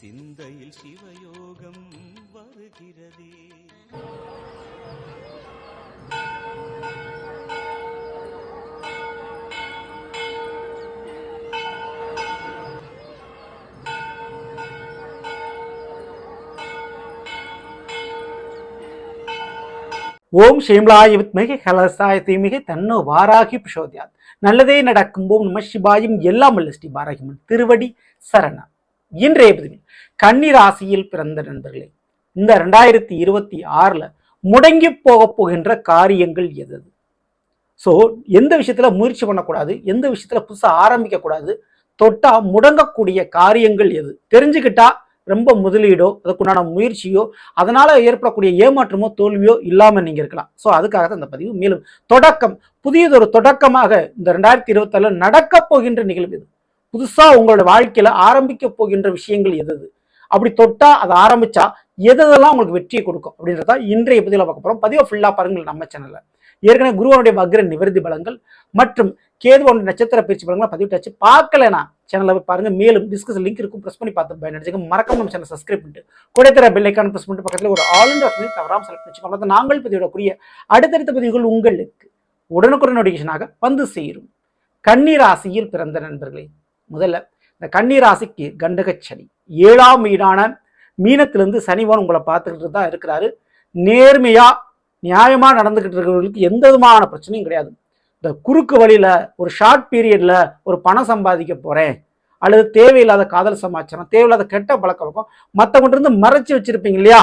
சிந்தையில் சிவயோகம் வருகிறதே. ஓம் ஷேம்லாய வித்மகே கலசாய தீமிகை தன்னோ வாராகி பிரசோதியாத். நல்லதே நடக்கும் ஓம் நம சிவாயும் எல்லாம் வல்ல ஸ்ரீ வாராகிமன் திருவடி சரணம். இன்றைய பதிவில் கன்னி ராசியில் பிறந்த நண்பர்களே, இந்த 2026 முடங்கி போகின்ற காரியங்கள் எது? ஸோ எந்த விஷயத்துல முயற்சி பண்ணக்கூடாது, எந்த விஷயத்துல புதுசா ஆரம்பிக்க கூடாது, தொட்டா முடங்கக்கூடிய காரியங்கள் எது தெரிஞ்சுக்கிட்டா ரொம்ப முதலீடோ அதுக்குண்டான முயற்சியோ அதனால ஏற்படக்கூடிய ஏமாற்றமோ தோல்வியோ இல்லாம நீங்க இருக்கலாம். ஸோ அதுக்காக தான் இந்த பதிவு. மேலும் தொடக்கம், புதியதொரு தொடக்கமாக இந்த 2026 நடக்க போகின்ற நிகழ்வு எது, புதுசா உங்களோட வாழ்க்கையில ஆரம்பிக்க போகின்ற விஷயங்கள் எது, அப்படி தொட்டா அதை ஆரம்பிச்சா எதெல்லாம் உங்களுக்கு வெற்றியை கொடுக்கும் அப்படின்றத இன்றைய பதிவில் பார்க்க போறோம். பதிவை ஃபுல்லா பாருங்கள். நம்ம சேனல்ல ஏற்கனவே குருவனுடைய வக்ர நிவர்த்தி பலங்கள் மற்றும் கேதுவனுடைய நட்சத்திர பயிற்சி பலங்களை பதிவிட்டாச்சு. பார்க்கலனா சேனலை போய் பாருங்க. மேலும் டிஸ்கஸ் லிங்க் இருக்கும், பிரஸ் பண்ணி பார்த்து பயனடைச்சுங்க. மறக்காம நம்ம சேனல் சப்ஸ்கிரைப் பண்ணிட்டு கூடத்தர பெல் ஐக்கான் பிரஸ் பண்ணிட்டு பக்கத்துல ஒரு ஆல் இன் ஆப்ஷனை தவறாம செலக்ட் பண்ணிச்சுக்கோங்க. நாங்கள் பதிவிடக்கூடிய அடுத்தடுத்த பதிவுகள் உங்களுக்கு உடனுக்குடன் நோட்டிஃபிகேஷனாக வந்து சேரும். கன்னி ராசியில் பிறந்த நண்பர்களே, முதல்ல இந்த கன்னி ராசிக்கு கண்டகச்சனி 7ஆம் வீடான மீனத்திலிருந்து சனிவான் உங்களை பார்த்துக்கிட்டு தான் இருக்கிறாரு. நேர்மையா நியாயமா நடந்துகிட்டு இருக்கிறவர்களுக்கு எந்த விதமான பிரச்சனையும் கிடையாது. இந்த குறுக்கு வழியில ஒரு ஷார்ட் பீரியட்ல ஒரு பணம் சம்பாதிக்க போறேன், அல்லது தேவையில்லாத காதல் சமாச்சாரம், தேவையில்லாத கெட்ட பழக்க வழக்கம் மற்றவங்க இருந்து மறைச்சு வச்சிருப்பீங்க இல்லையா,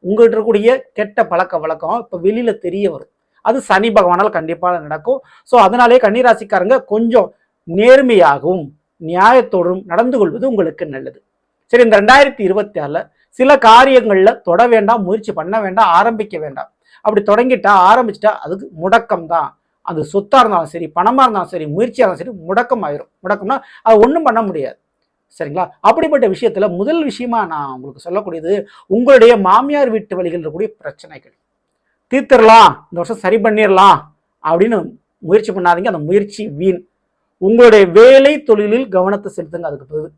உங்கள்கிட்ட இருக்கக்கூடிய கெட்ட பழக்க வழக்கம் இப்ப வெளியில தெரிய வரும். அது சனி பகவானால் கண்டிப்பாக நடக்கும். ஸோ அதனாலே கன்னிராசிக்காரங்க கொஞ்சம் நேர்மையாகவும் நியாயத்தோடும் நடந்து கொள்வது உங்களுக்கு நல்லது. சரி, இந்த 2026 சில காரியங்கள்ல தொட வேண்டாம், முயற்சி பண்ண வேண்டாம், ஆரம்பிக்க வேண்டாம். அப்படி தொடங்கிட்டா ஆரம்பிச்சுட்டா அதுக்கு முடக்கம் தான். அது சொத்தா இருந்தாலும் சரி, பணமா இருந்தாலும் சரி, முயற்சியா இருந்தாலும் சரி, முடக்கம் ஆயிரும். முடக்கம்னா அது ஒன்றும் பண்ண முடியாது. சரிங்களா? அப்படிப்பட்ட விஷயத்துல முதல் விஷயமா நான் உங்களுக்கு சொல்லக்கூடியது, உங்களுடைய மாமியார் வீட்டு வழிகள் இருக்கக்கூடிய பிரச்சனைகள் தீர்த்திடலாம், இந்த வருஷம் சரி பண்ணிடலாம் அப்படின்னு முயற்சி பண்ணாதீங்க. அந்த முயற்சி வீண். உங்களுடைய வேலை தொழிலில் கவனத்தை செலுத்துங்க அதுக்கு பதில்.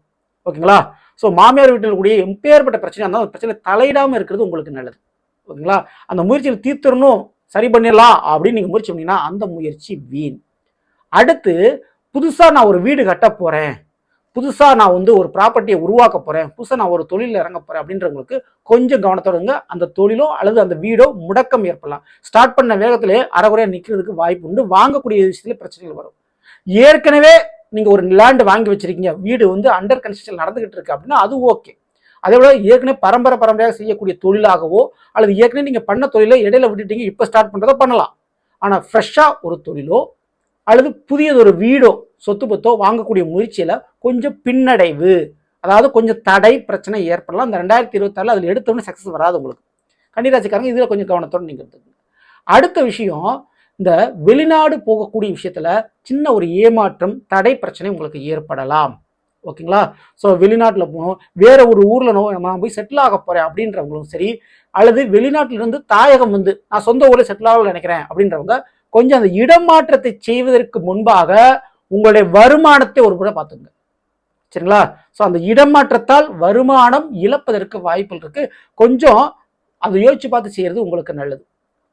ஓகேங்களா? ஸோ மாமியார் வீட்டில் கூடிய எப்பேற்பட்ட பிரச்சனை இருந்தாலும் பிரச்சனை தலையிடாமல் இருக்கிறது உங்களுக்கு நல்லது. ஓகேங்களா? அந்த முயற்சியில் தீர்த்திடணும், சரி பண்ணிடலாம் அப்படின்னு நீங்க முயற்சி பண்ணீங்கன்னா அந்த முயற்சி வீண். அடுத்து, புதுசா நான் ஒரு வீடு கட்ட போறேன், புதுசா நான் ஒரு ப்ராப்பர்ட்டியை உருவாக்க போறேன், புதுசா நான் ஒரு தொழிலில் இறங்க போறேன் அப்படின்றவங்களுக்கு கொஞ்சம் கவனத்தோடுங்க. அந்த தொழிலோ அல்லது அந்த வீடோ முடக்கம் ஏற்படலாம். ஸ்டார்ட் பண்ண வேகத்திலே அறகுறையா நிற்கிறதுக்கு வாய்ப்பு உண்டு. வாங்கக்கூடிய விஷயத்துல பிரச்சனைகள் வரும். ஏற்கனவே நீங்க ஒரு லேண்ட் வாங்கி வச்சிருக்கீங்க, வீடு அண்டர் கன்ஸ்ட்ரக்ஷன் நடந்துகிட்டு இருக்கு அப்படின்னா அது ஓகே. அதே போல ஏற்கனவே பரம்பரையாக செய்யக்கூடிய தொழிலாகவோ அல்லது ஏற்கனவே நீங்க பண்ண தொழிலை இடையில விட்டுட்டீங்க, இப்ப ஸ்டார்ட் பண்றதோ பண்ணலாம். ஆனா ஃப்ரெஷ்ஷா ஒரு தொழிலோ அல்லது புதியதொரு வீடோ சொத்து பத்தோ வாங்கக்கூடிய முயற்சியில கொஞ்சம் பின்னடைவு, அதாவது கொஞ்சம் தடை பிரச்சனை ஏற்படலாம். இந்த 2026 அதுல எடுத்தோன்னு சக்சஸ் வராது உங்களுக்கு. கன்னிராசிக்காரங்க இதுல கொஞ்சம் கவனத்தோடு நீங்க எடுத்துக்கோங்க. அடுத்த விஷயம், இந்த வெளிநாடு போகக்கூடிய விஷயத்துல சின்ன ஒரு ஏமாற்றம், தடை பிரச்சனை உங்களுக்கு ஏற்படலாம். ஓகேங்களா? ஸோ வெளிநாட்டில் போகணும், வேற ஒரு ஊர்ல நான் போய் செட்டில் ஆக போறேன் அப்படின்றவங்களும் சரி, அல்லது வெளிநாட்டில இருந்து தாயகம் நான் சொந்த ஊரில் செட்டில் ஆக நினைக்கிறேன் அப்படின்றவங்க கொஞ்சம் அந்த இடமாற்றத்தை செய்வதற்கு முன்பாக உங்களுடைய வருமானத்தை ஒரு முறை பார்த்துங்க. சரிங்களா? ஸோ அந்த இடமாற்றத்தால் வருமானம் இழப்பதற்கு வாய்ப்புகள் இருக்கு. கொஞ்சம் அதை யோசிச்சு பார்த்து செய்யறது உங்களுக்கு நல்லது.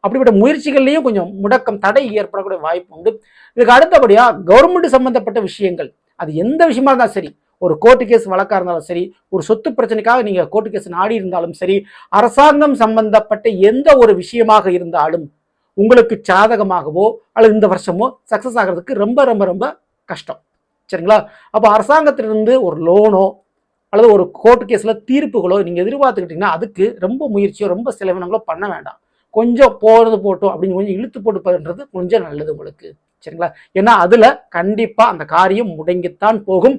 அப்படிப்பட்ட முயற்சிகள்லையும் கொஞ்சம் முடக்கம், தடை ஏற்படக்கூடிய வாய்ப்பு உண்டு. இதுக்கு அடுத்தபடியா கவர்மெண்ட் சம்பந்தப்பட்ட விஷயங்கள், அது எந்த விஷயமா இருந்தாலும் சரி, ஒரு கோர்ட்டு கேஸ் வழக்கா இருந்தாலும் சரி, ஒரு சொத்து பிரச்சனைக்காக நீங்க கோர்ட்டு கேஸ் நாடி இருந்தாலும் சரி, அரசாங்கம் சம்பந்தப்பட்ட எந்த ஒரு விஷயமாக இருந்தாலும் உங்களுக்கு சாதகமாகவோ அல்லது இந்த வருஷமோ சக்சஸ் ஆகிறதுக்கு ரொம்ப ரொம்ப ரொம்ப கஷ்டம். சரிங்களா? அப்போ அரசாங்கத்திலிருந்து ஒரு லோனோ அல்லது ஒரு கோர்ட்டு கேஸ்ல தீர்ப்புகளோ நீங்க எதிர்பார்த்துக்கிட்டீங்கன்னா அதுக்கு ரொம்ப முயற்சியோ ரொம்ப செலவினங்களோ பண்ண வேண்டாம். கொஞ்சம் போறது போட்டோம் அப்படின்னு கொஞ்சம் இழுத்து போட்டு பண்றது கொஞ்சம் நல்லது உங்களுக்கு. சரிங்களா? ஏன்னா அதுல கண்டிப்பா அந்த காரியம் முடங்கித்தான் போகும்,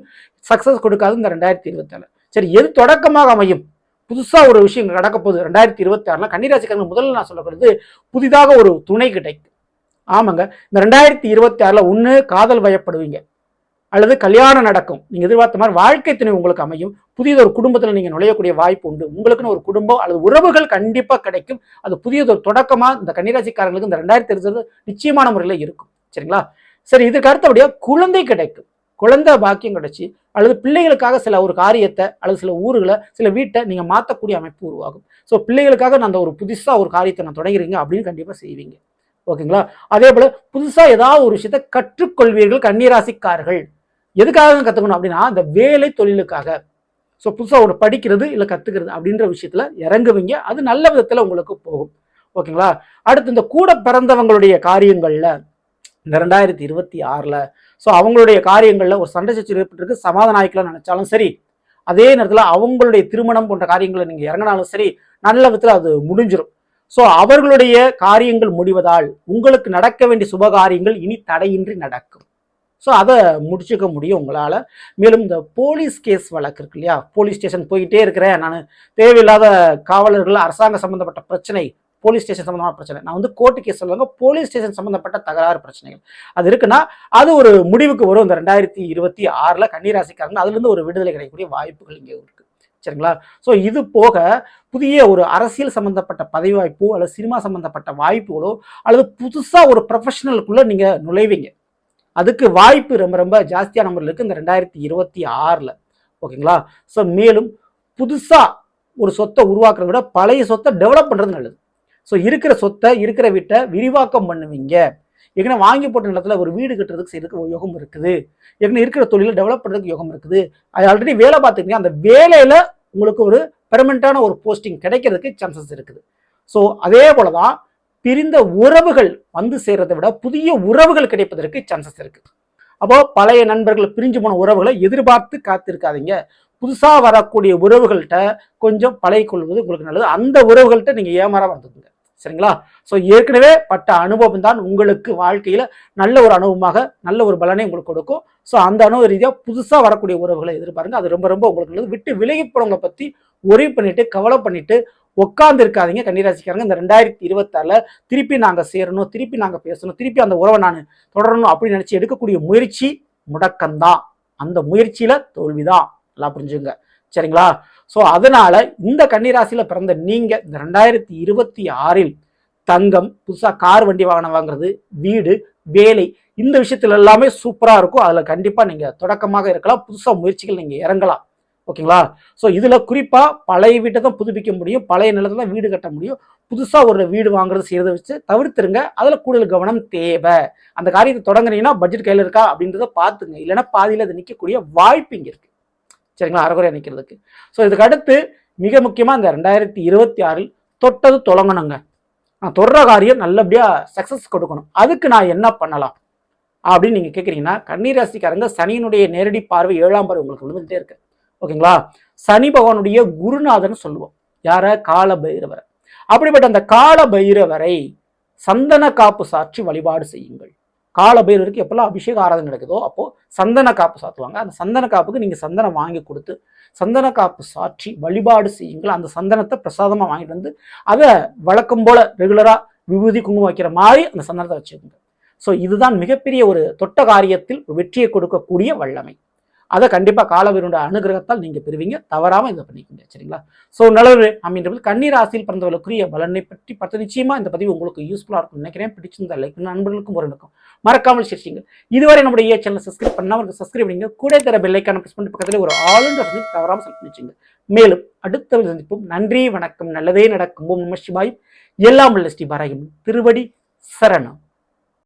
சக்சஸ் கொடுக்காது இந்த 2027. சரி, எது தொடக்கமாக அமையும்? புதுசா ஒரு விஷயம் நடக்க போகுது 2026. கன்னிராசிக்காரங்க முதல்ல நான் சொல்லப்படுது, புதிதாக ஒரு துணை கிடைக்கும். ஆமாங்க, இந்த 2026 ஒண்ணு காதல் வயப்படுவீங்க, அல்லது கல்யாணம் நடக்கும். நீங்க எதிர்பார்த்த மாதிரி வாழ்க்கை துணை உங்களுக்கு அமையும். புதியதொரு குடும்பத்துல நீங்க நுழையக்கூடிய வாய்ப்பு உண்டு. உங்களுக்குன்னு ஒரு குடும்பம் அல்லது உறவுகள் கண்டிப்பா கிடைக்கும். அது புதியதொரு தொடக்கமா இந்த கன்னிராசிக்காரங்களுக்கு இந்த 2026 நிச்சயமான முறையில இருக்கும். சரிங்களா? சரி, இதுக்கு அடுத்தபடியா குழந்தை கிடைக்கும். குழந்தை பாக்கியம் கிடைச்சி அல்லது பிள்ளைகளுக்காக சில ஒரு காரியத்தை அல்லது சில ஊர்களை சில வீட்டை நீங்கள் மாற்றக்கூடிய அமைப்பு உருவாகும். ஸோ பிள்ளைகளுக்காக நான் அந்த ஒரு புதுசாக ஒரு காரியத்தை நான் தொடங்குறீங்க அப்படின்னு கண்டிப்பாக செய்வீங்க. ஓகேங்களா? அதே போல் புதுசாக ஏதாவது ஒரு விஷயத்தை கற்றுக்கொள்வீர்கள் கன்னிராசிக்காரர்கள். எதுக்காக கற்றுக்கணும் அப்படின்னா அந்த வேலை தொழிலுக்காக. ஸோ புதுசாக ஒரு படிக்கிறது இல்லை கற்றுக்கிறது அப்படின்ற விஷயத்தில் இறங்குவீங்க. அது நல்ல விதத்தில் உங்களுக்கு போகும். ஓகேங்களா? அடுத்து இந்த கூட பிறந்தவங்களுடைய காரியங்களில் இந்த 2026 ஸோ அவங்களுடைய காரியங்களில் ஒரு சண்டை சச்சரவு ஏற்பட்டிருக்கு, சமாதானம் ஆயிக்கலாம் நினைச்சாலும் சரி, அதே நேரத்தில் அவங்களுடைய திருமணம் போன்ற காரியங்களை நீங்கள் இறங்கினாலும் சரி நல்ல விதத்தில் அது முடிஞ்சிடும். ஸோ அவர்களுடைய காரியங்கள் முடிவதால் உங்களுக்கு நடக்க வேண்டிய சுப காரியங்கள் இனி தடையின்றி நடக்கும். ஸோ அதை முடிச்சுக்க முடியும் உங்களால். மேலும் இந்த போலீஸ் கேஸ் வழக்கு இருக்கு இல்லையா, போலீஸ் ஸ்டேஷன் போயிட்டே இருக்கிறேன் நான், தேவையில்லாத காவலர்கள், அரசாங்க சம்மந்தப்பட்ட பிரச்சனை, போலீஸ் ஸ்டேஷன் சம்மந்தமான பிரச்சனை, நான் வந்து கோர்ட்டு கேஸ் சொல்லுவாங்க, போலீஸ் ஸ்டேஷன் சம்மந்தப்பட்ட தகராறு பிரச்சனைகள் அது இருக்குன்னா அது ஒரு முடிவுக்கு வரும். இந்த 2026 கன்னிராசிக்காரங்க அதுலேருந்து ஒரு விடுதலை கிடைக்கக்கூடிய வாய்ப்புகள் இங்கே இருக்கு. சரிங்களா? ஸோ இது போக புதிய ஒரு அரசியல் சம்பந்தப்பட்ட பதவி வாய்ப்போ அல்லது சினிமா சம்பந்தப்பட்ட வாய்ப்புகளோ அல்லது புதுசாக ஒரு ப்ரொஃபஷனலுக்குள்ளே நீங்கள் நுழைவீங்க. அதுக்கு வாய்ப்பு ரொம்ப ரொம்ப ஜாஸ்தியான நம்பர் இருக்குது இந்த 2026. ஓகேங்களா? ஸோ மேலும் புதுசாக ஒரு சொத்தை உருவாக்குறத விட பழைய சொத்தை டெவலப் பண்ணுறது நல்லது. ஸோ இருக்கிற சொத்தை இருக்கிற வீட்டை விரிவாக்கம் பண்ணுவீங்க. ஏற்கனவே வாங்கி போட்ட நிலத்தில் ஒரு வீடு கட்டுறதுக்கு செய்யறதுக்கு யோகம் இருக்குது. ஏற்கனவே இருக்கிற தொழிலை டெவலப் பண்ணுறதுக்கு யோகம் இருக்குது. அது ஆல்ரெடி வேலை பார்த்துருக்கீங்க, அந்த வேலையில் உங்களுக்கு ஒரு பெர்மனண்டான ஒரு போஸ்டிங் கிடைக்கிறதுக்கு சான்சஸ் இருக்குது. ஸோ அதே போல தான் பிரிந்த உறவுகள் வந்து சேர்றதை விட புதிய உறவுகள் கிடைப்பதற்கு சான்சஸ் இருக்கு. அப்போ பழைய நண்பர்கள், பிரிஞ்சு போன உறவுகளை எதிர்பார்த்து காத்திருக்காதீங்க. புதுசாக வரக்கூடிய உறவுகள்கிட்ட கொஞ்சம் பழகி கொள்வது உங்களுக்கு நல்லது. அந்த உறவுகள்கிட்ட நீங்கள் ஏமாறாம வந்துடுங்க. சரிங்களா? ஸோ ஏற்கனவே பட்ட அனுபவம் தான் உங்களுக்கு வாழ்க்கையில் நல்ல ஒரு அனுபவமாக நல்ல ஒரு பலனை உங்களுக்கு கொடுக்கும். ஸோ அந்த அனுபவ ரீதியாக புதுசாக வரக்கூடிய உறவுகளை எதிர்பாருங்க. அது ரொம்ப ரொம்ப உங்களுக்கு நல்லது. விட்டு விலகி போனவங்களை பற்றி ஒரே பண்ணிட்டு கவலை பண்ணிட்டு உட்கார்ந்து இருக்காதீங்க கன்னிராசிக்காரங்க. இந்த 2026 திருப்பி நாங்கள் சேரணும், திருப்பி நாங்கள் பேசணும், திருப்பி அந்த உறவை நான் தொடரணும் அப்படின்னு நினச்சி எடுக்கக்கூடிய முயற்சி முடக்கம்தான். அந்த முயற்சியில் தோல்விதான். நல்லா புரிஞ்சுங்க. சரிங்களா? ஸோ அதனால இந்த கன்னிராசியில பிறந்த நீங்க இந்த 2026 தங்கம், புதுசா கார் வண்டி வாகனம் வாங்குறது, வீடு, வேலை, இந்த விஷயத்துல எல்லாமே சூப்பரா இருக்கும். அதுல கண்டிப்பா நீங்க தொடக்கமாக இருக்கலாம். புதுசா முயற்சிகள் நீங்க இறங்கலாம். ஓகேங்களா? ஸோ இதுல குறிப்பா பழைய வீட்டை தான் புதுப்பிக்க முடியும், பழைய நிலத்தை தான் வீடு கட்ட முடியும். புதுசா ஒரு வீடு வாங்குறது செய்யறதை வச்சு தவிர்த்துருங்க. அதுல கூடுதல் கவனம் தேவை. அந்த காரியத்தை தொடங்குறீங்கன்னா பட்ஜெட் கையில இருக்கா அப்படின்றத பாத்துங்க. இல்லைன்னா பாதியில அது நிற்கக்கூடிய வாய்ப்பு இங்க இருக்கு. சரிங்களா? அறகுறையா நிற்கிறதுக்கு. ஸோ இதுக்கு அடுத்து மிக முக்கியமாக இந்த 2026 தொட்டது தொடங்கணுங்க. நான் தொடர காரியம் நல்லபடியாக சக்ஸஸ் கொடுக்கணும். அதுக்கு நான் என்ன பண்ணலாம் அப்படின்னு நீங்கள் கேட்குறீங்கன்னா, கன்னிராசிக்காரங்க சனியினுடைய நேரடி பார்வை 7ஆம் பார்வை உங்களுக்கு விழுந்துகிட்டே இருக்கு. ஓகேங்களா? சனி பகவானுடைய குருநாதன் சொல்லுவோம். யார? கால பைரவரை. அப்படிப்பட்ட அந்த கால பைரவரை சந்தன காப்பு சாற்றி வழிபாடு செய்யுங்கள். கால பைரவருக்கு எப்பெல்லாம் அபிஷேக ஆராதனை நடக்குதோ அப்போ சந்தன காப்பு சாத்துவாங்க. அந்த சந்தன காப்புக்கு நீங்க சந்தனம் வாங்கி கொடுத்து சந்தன காப்பு சாற்றி வழிபாடு செய்யுங்கள். அந்த சந்தனத்தை பிரசாதமா வாங்கிட்டு வந்து அதை வழக்கம் போல ரெகுலரா விபூதி குங்குமம் வைக்கிற மாதிரி அந்த சந்தனத்தை வச்சுக்கோங்க. ஸோ இதுதான் மிகப்பெரிய ஒரு தொட்ட காரியத்தில் ஒரு வெற்றியை கொடுக்கக்கூடிய வல்லமை. அதை கண்டிப்பாக காலவீரோட அனுகிரகத்தால் நீங்கள் பெறுவீங்க. தவறாமல் இதை பண்ணிக்கோங்க. சரிங்களா? ஸோ நல்லது அப்படின்றது கன்னிராசியில் பிறந்தவர்களுக்குரிய பலனை பற்றி பார்த்து நிச்சயமாக இந்த பதிவு உங்களுக்கு யூஸ்ஃபுல்லாக இருக்கும்னு நினைக்கிறேன். பிடிச்சிருந்தா லைக் நண்பர்களுக்கும் ஒரு இருக்கும் மறக்காமல் ஷேர். இதுவரை நம்முடைய சேனலை சப்ஸ்கிரைப் பண்ணாமல் சப்ஸ்கிரைப் பண்ணிங்க. கூட தர பெல்லைக்கான பிரஸ் பண்ணி பக்கத்தில் ஒரு ஆளுநர் தவறாமல் செலக்ட் பண்ணிச்சுங்க. மேலும் அடுத்த சந்திப்போம். நன்றி, வணக்கம். நல்லதே நடக்கும். ஓம் நம சிவாய. எல்லாம் உள்ள ஸ்ரீ பாராயணம் திருவடி சரணம்.